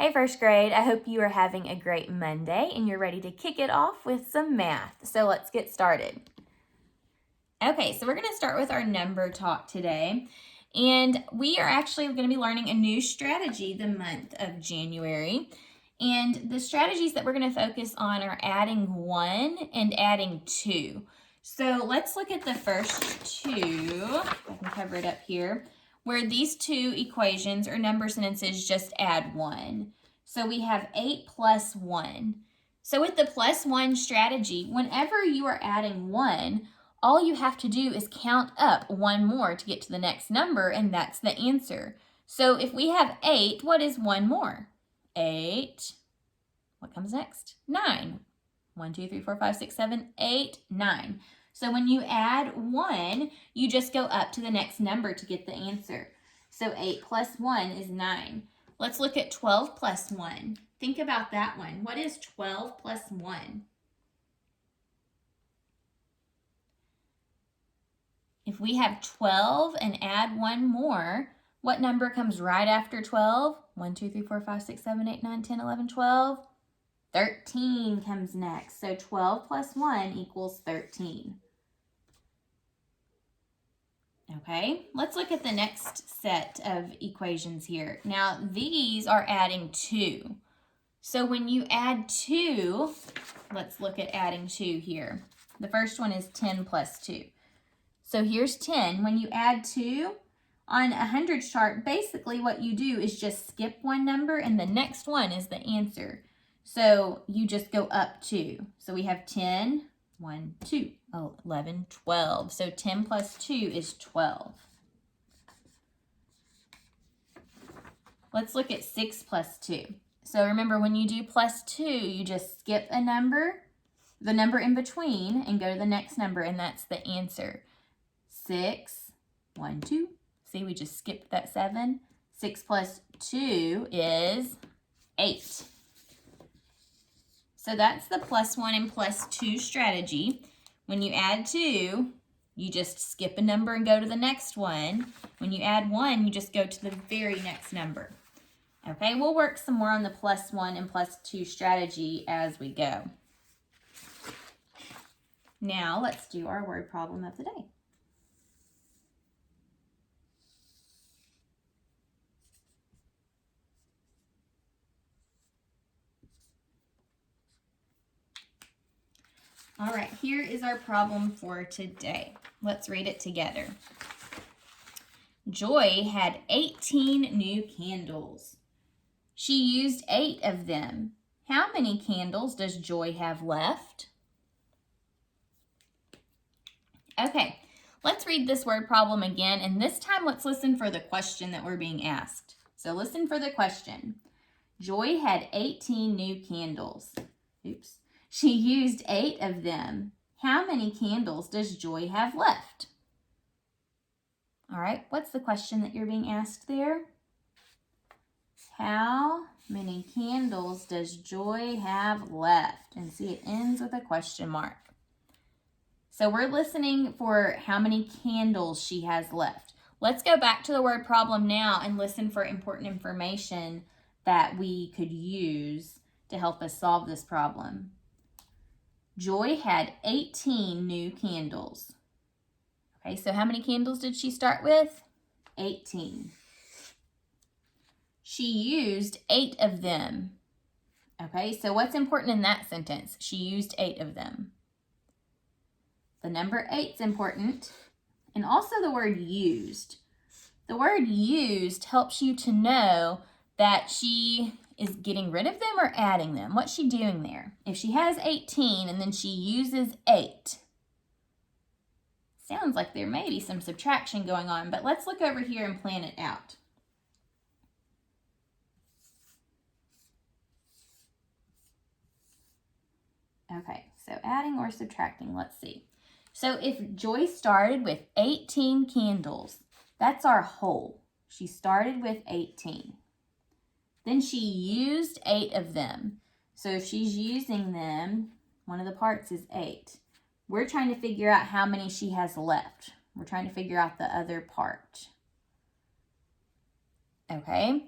Hey first grade, I hope you are having a great Monday and you're ready to kick it off with some math. So let's get started. Okay, so we're going to start with our number talk today. And we are actually going to be learning a new strategy the month of January. And the strategies that we're going to focus on are adding 1 and adding 2. So let's look at the first two. If I can cover it up here. Where these two equations or number sentences just add 1. So we have 8 plus 1. So with the plus 1 strategy, whenever you are adding 1, all you have to do is count up 1 more to get to the next number, and that's the answer. So if we have 8, what is 1 more? 8. What comes next? 9. 1, 2, 3, 4, 5, 6, 7, 8, 9. So when you add 1, you just go up to the next number to get the answer. So 8 plus 1 is 9. Let's look at 12 plus 1. Think about that one. What is 12 plus 1? If we have 12 and add 1 more, what number comes right after 12? 1, 2, 3, 4, 5, 6, 7, 8, 9, 10, 11, 12. 13 comes next. So 12 plus 1 equals 13. Okay, let's look at the next set of equations here. Now, these are adding 2. So when you add 2, let's look at adding 2 here. The first one is 10 plus 2. So here's 10. When you add 2 on a hundreds chart, basically what you do is just skip one number and the next one is the answer. So you just go up 2. So we have 10, 1, 2, 11, 12. So 10 plus 2 is 12. Let's look at 6 plus 2. So remember, when you do plus 2, you just skip a number, the number in between, and go to the next number, and that's the answer. 6, 1, 2. See, we just skipped that 7. 6 plus 2 is 8. So that's the plus 1 and plus 2 strategy. When you add 2, you just skip a number and go to the next one. When you add 1, you just go to the very next number. Okay, we'll work some more on the plus 1 and plus 2 strategy as we go. Now let's do our word problem of the day. All right, here is our problem for today. Let's read it together. Joy had 18 new candles. She used 8 of them. How many candles does Joy have left? Okay, let's read this word problem again, and this time let's listen for the question that we're being asked. So listen for the question. Joy had 18 new candles. Oops. She used 8 of them. How many candles does Joy have left? All right, what's the question that you're being asked there? How many candles does Joy have left? And see, it ends with a question mark. So we're listening for how many candles she has left. Let's go back to the word problem now and listen for important information that we could use to help us solve this problem. Joy had 18 new candles. Okay, so how many candles did she start with? 18. She used 8 of them. Okay, so what's important in that sentence? She used 8 of them. The number 8 is important, and also the word used. The word used helps you to know that she is getting rid of them or adding them. What's she doing there? If she has 18 and then she uses 8, sounds like there may be some subtraction going on, but let's look over here and plan it out. Okay, so adding or subtracting, let's see. So if Joy started with 18 candles, that's our whole. She started with 18. Then she used 8 of them. So if she's using them, one of the parts is 8. We're trying to figure out how many she has left. We're trying to figure out the other part. Okay.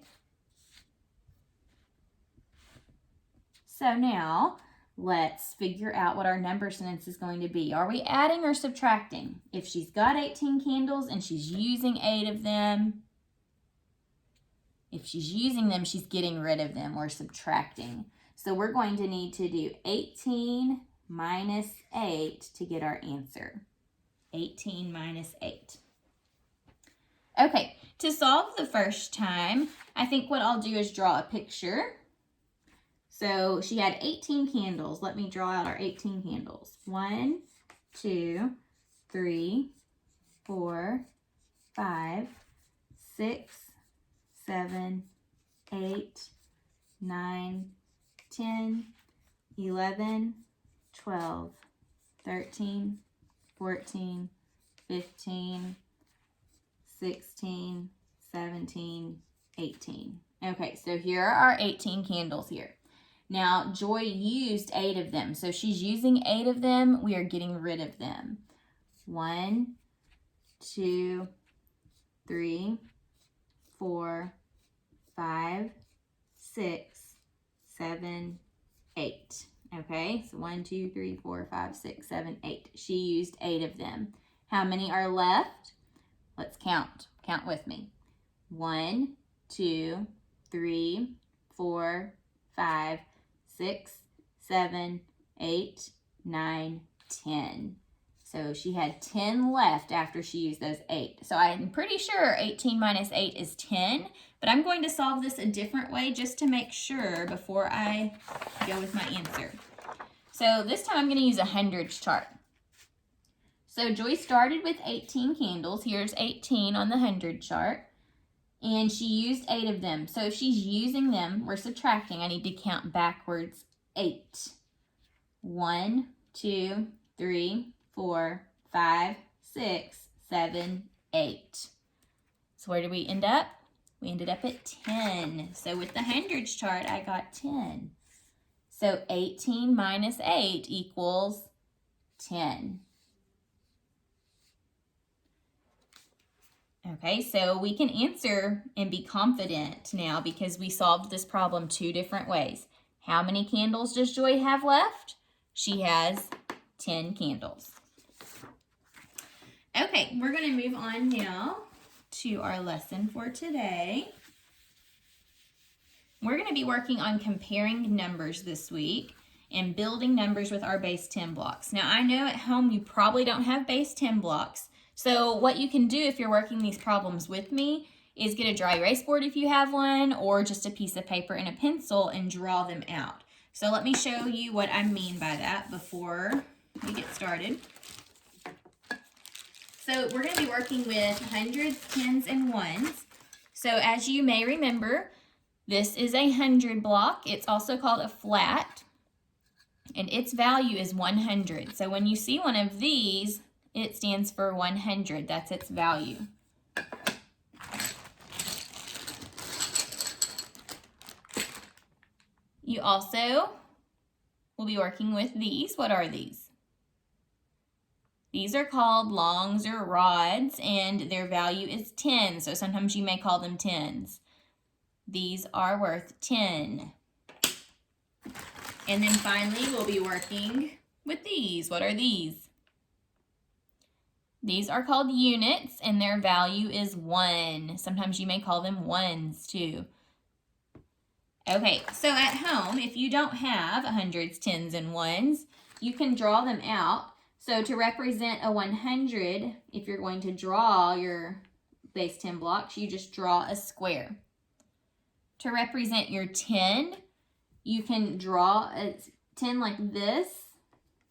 So now let's figure out what our number sentence is going to be. Are we adding or subtracting? If she's got 18 candles and she's using 8 of them, if she's using them, she's getting rid of them. We're subtracting. So we're going to need to do 18 minus 8 to get our answer. 18 minus 8. Okay, to solve the first time, I think what I'll do is draw a picture. So she had 18 candles. Let me draw out our 18 candles. 1, 2, 3, 4, 5, 6, 7, 8, 9, 10, 11, 12, 13, 14, 15, 16, 17, 18. Okay, so here are our 18 candles here. Now, Joy used 8 of them. So she's using 8 of them. We are getting rid of them. 1, 2, 3, 4, 5, 6, 7, 8. Okay, so 1, 2, 3, 4, 5, 6, 7, 8. She used 8 of them. How many are left? Let's count. Count with me. 1, 2, 3, 4, 5, 6, 7, 8, 9, 10. So she had 10 left after she used those 8. So I'm pretty sure 18 minus 8 is 10, but I'm going to solve this a different way just to make sure before I go with my answer. So this time I'm going to use a hundreds chart. So Joy started with 18 candles. Here's 18 on the 100 chart. And she used 8 of them. So if she's using them, we're subtracting. I need to count backwards 8. 1, 2, 3, 4, 5, 6, 7, 8. So where did we end up? We ended up at 10. So with the hundreds chart, I got 10. So 18 minus 8 equals 10. Okay, so we can answer and be confident now because we solved this problem 2 different ways. How many candles does Joy have left? She has 10 candles. Okay, we're going to move on now to our lesson for today. We're going to be working on comparing numbers this week and building numbers with our base 10 blocks. Now, I know at home you probably don't have base 10 blocks. So what you can do if you're working these problems with me is get a dry erase board if you have one, or just a piece of paper and a pencil and draw them out. So let me show you what I mean by that before we get started. So we're going to be working with hundreds, tens, and ones. So as you may remember, this is a 100 block. It's also called a flat, and its value is 100. So when you see one of these, it stands for 100. That's its value. You also will be working with these. What are these? These are called longs or rods, and their value is 10. So sometimes you may call them tens. These are worth 10. And then finally, we'll be working with these. What are these? These are called units, and their value is 1. Sometimes you may call them ones too. Okay, so at home, if you don't have hundreds, tens, and ones, you can draw them out. So to represent a 100, if you're going to draw your base 10 blocks, you just draw a square. To represent your 10, you can draw a 10 like this.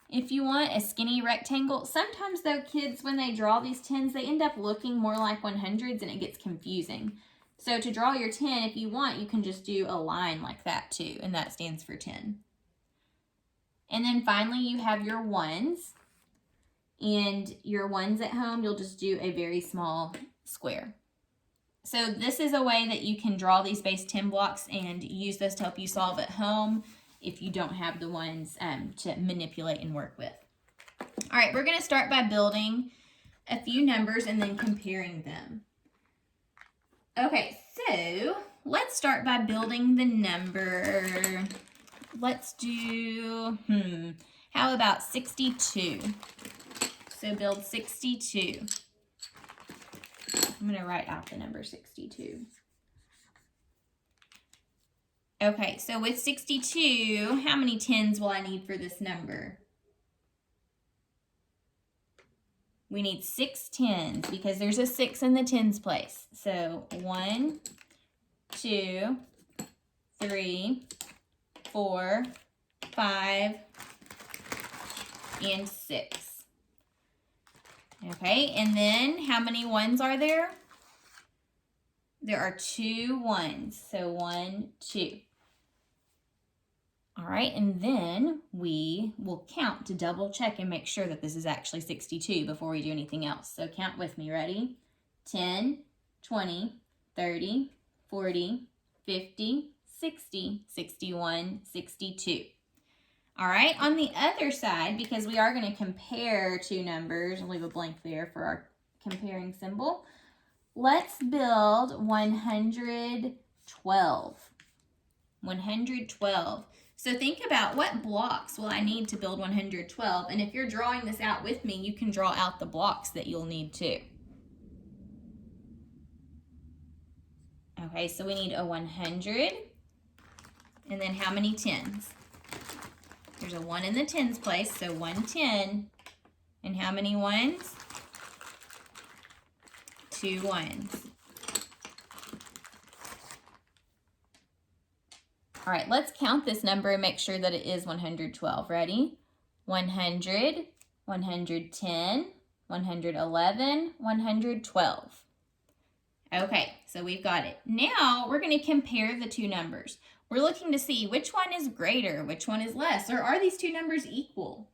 If you want a skinny rectangle, sometimes though kids, when they draw these 10s, they end up looking more like 100s and it gets confusing. So to draw your 10, if you want, you can just do a line like that too, and that stands for 10. And then finally you have your ones, and your ones at home, you'll just do a very small square. So this is a way that you can draw these base 10 blocks and use this to help you solve at home if you don't have the ones to manipulate and work with. All right, we're going to start by building a few numbers and then comparing them. Okay, so let's start by building the number let's do, how about 62? So build 62. I'm going to write out the number 62. Okay, so with 62, how many tens will I need for this number? We need 6 tens because there's a 6 in the tens place. So 1, 2, 3, 4, 5, and 6. Okay, and then how many ones are there? There are 2 ones. So 1, 2. All right, and then we will count to double check and make sure that this is actually 62 before we do anything else. So count with me, ready? 10, 20, 30, 40, 50, 60, 61, 62. All right, on the other side, because we are going to compare two numbers, I'll leave a blank there for our comparing symbol. Let's build 112. 112. So think about what blocks will I need to build 112, and if you're drawing this out with me, you can draw out the blocks that you'll need too. Okay, so we need a 100, and then how many tens? There's a 1 in the tens place, so 110, and how many ones? 2 ones. All right, let's count this number and make sure that it is 112. Ready? 100, 110, 111, 112. Okay, so we've got it. Now we're going to compare the two numbers. We're looking to see which one is greater, which one is less, or are these two numbers equal?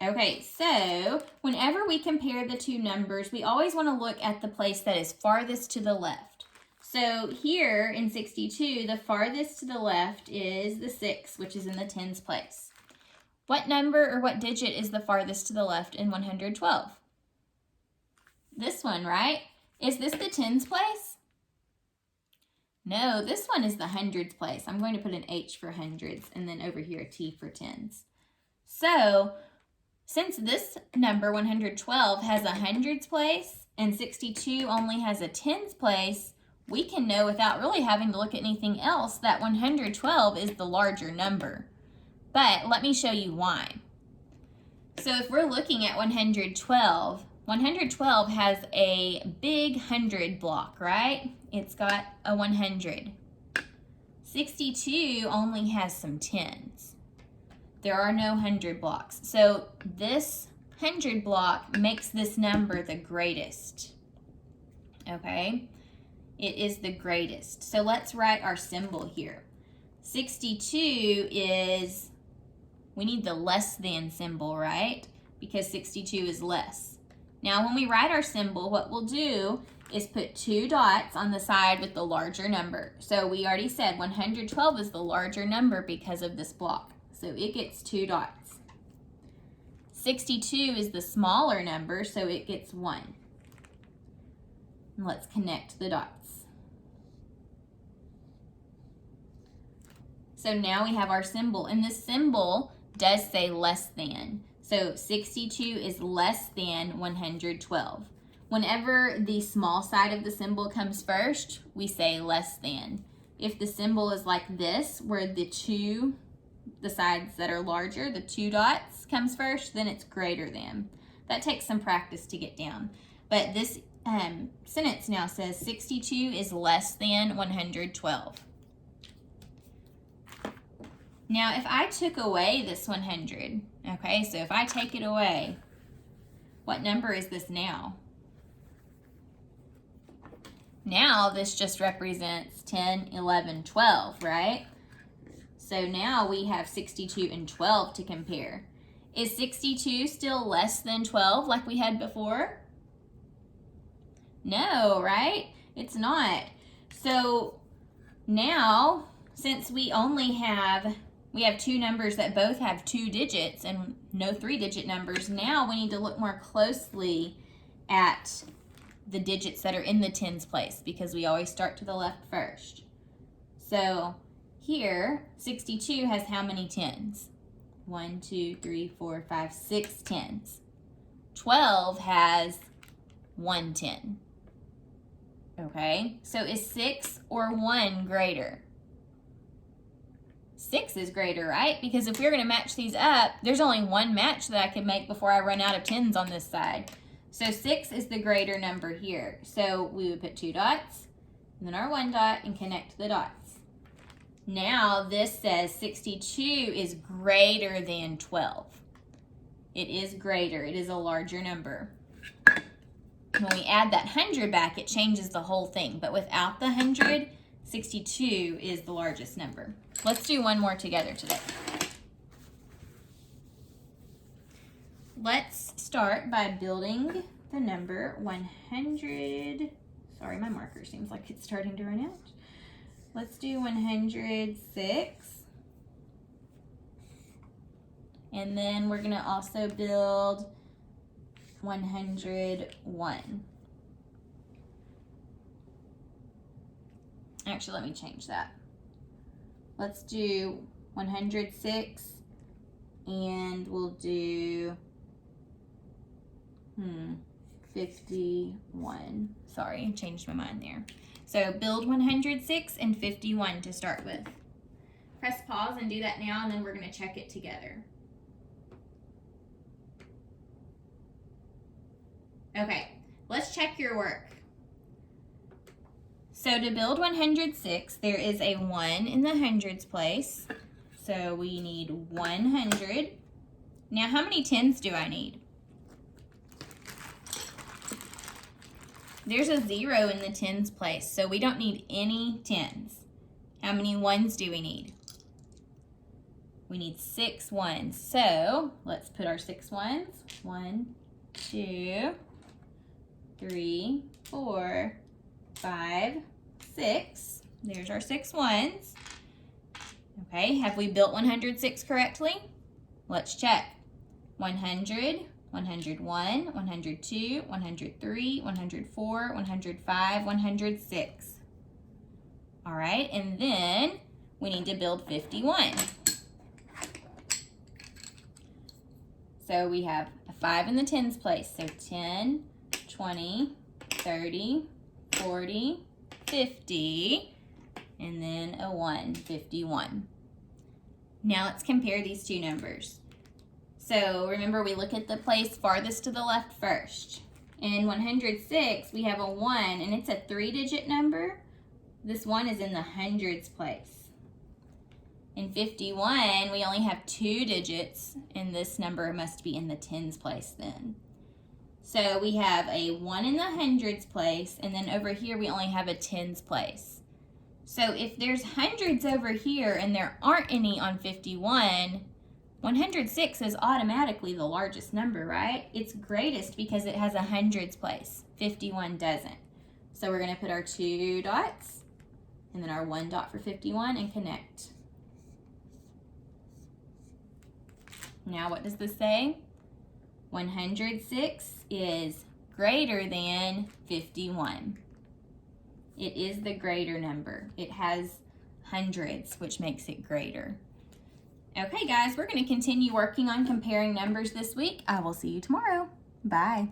Okay, so whenever we compare the two numbers, we always want to look at the place that is farthest to the left. So here in 62, the farthest to the left is the 6, which is in the tens place. What number or what digit is the farthest to the left in 112? This one, right? Is this the tens place? No, this one is the hundreds place. I'm going to put an H for hundreds and then over here a T for tens. So since this number 112 has a hundreds place and 62 only has a tens place, we can know without really having to look at anything else that 112 is the larger number. But let me show you why. So if we're looking at 112, 112 has a big 100 block, right? It's got a 100. 62 only has some tens. There are no 100 blocks. So this 100 block makes this number the greatest. Okay? It is the greatest. So let's write our symbol here. 62 is, we need the less than symbol, right? Because 62 is less. Now when we write our symbol, what we'll do is put 2 dots on the side with the larger number. So we already said 112 is the larger number because of this block. So it gets 2 dots. 62 is the smaller number, so it gets 1. And let's connect the dots. So now we have our symbol, and this symbol does say less than. So 62 is less than 112. Whenever the small side of the symbol comes first, we say less than. If the symbol is like this, where the sides that are larger, the 2 dots comes first, then it's greater than. That takes some practice to get down. But this sentence now says 62 is less than 112. Now, if I took away this 100, okay, so if I take it away, what number is this now? Now, this just represents 10, 11, 12, right? So now we have 62 and 12 to compare. Is 62 still less than 12 like we had before? No, right? It's not. So now, since we have 2 numbers that both have 2 digits and no 3-digit numbers, now we need to look more closely at the digits that are in the tens place because we always start to the left first. So here, 62 has how many tens? 1, 2, 3, 4, 5, 6 tens. 12 has 1 10. Okay, so is 6 or 1 greater? 6 is greater, right? Because if we're going to match these up, there's only one match that I can make before I run out of tens on this side. So 6 is the greater number here. So we would put 2 dots, and then our 1 dot, and connect the dots. Now this says 62 is greater than 12. It is greater. It is a larger number. When we add that 100 back, it changes the whole thing. But without the 100, 62 is the largest number. Let's do one more together today. Let's start by building the number 100. Sorry, my marker seems like it's starting to run out. Let's do 106. And then we're going to also build 101. Actually, let me change that. Let's do 106, and we'll do 51. Sorry, I changed my mind there. So build 106 and 51 to start with. Press pause and do that now, and then we're going to check it together. Okay, let's check your work. So to build 106, there is a 1 in the hundreds place. So we need 100. Now, how many tens do I need? There's a 0 in the tens place, so we don't need any tens. How many ones do we need? We need 6 ones. So let's put our 6 ones. 1, 2, 3, 4, 5, 6. There's our 6 ones. Okay, have we built 106 correctly? Let's check. 100, 101, 102, 103, 104, 105, 106. All right, and then we need to build 51. So we have a 5 in the tens place. So 10, 20, 30, 40, 50, and then a 1, 51. Now let's compare these two numbers. So remember, we look at the place farthest to the left first. In 106, we have a 1, and it's a 3-digit number. This 1 is in the hundreds place. In 51, we only have 2 digits, and this number must be in the tens place then. So we have a 1 in the hundreds place, and then over here we only have a tens place. So if there's hundreds over here and there aren't any on 51, 106 is automatically the largest number, right? It's greatest because it has a hundreds place. 51 doesn't. So we're going to put our 2 dots and then our 1 dot for 51 and connect. Now what does this say? 106 is greater than 51. It is the greater number. It has hundreds, which makes it greater. Okay, guys, we're going to continue working on comparing numbers this week. I will see you tomorrow. Bye.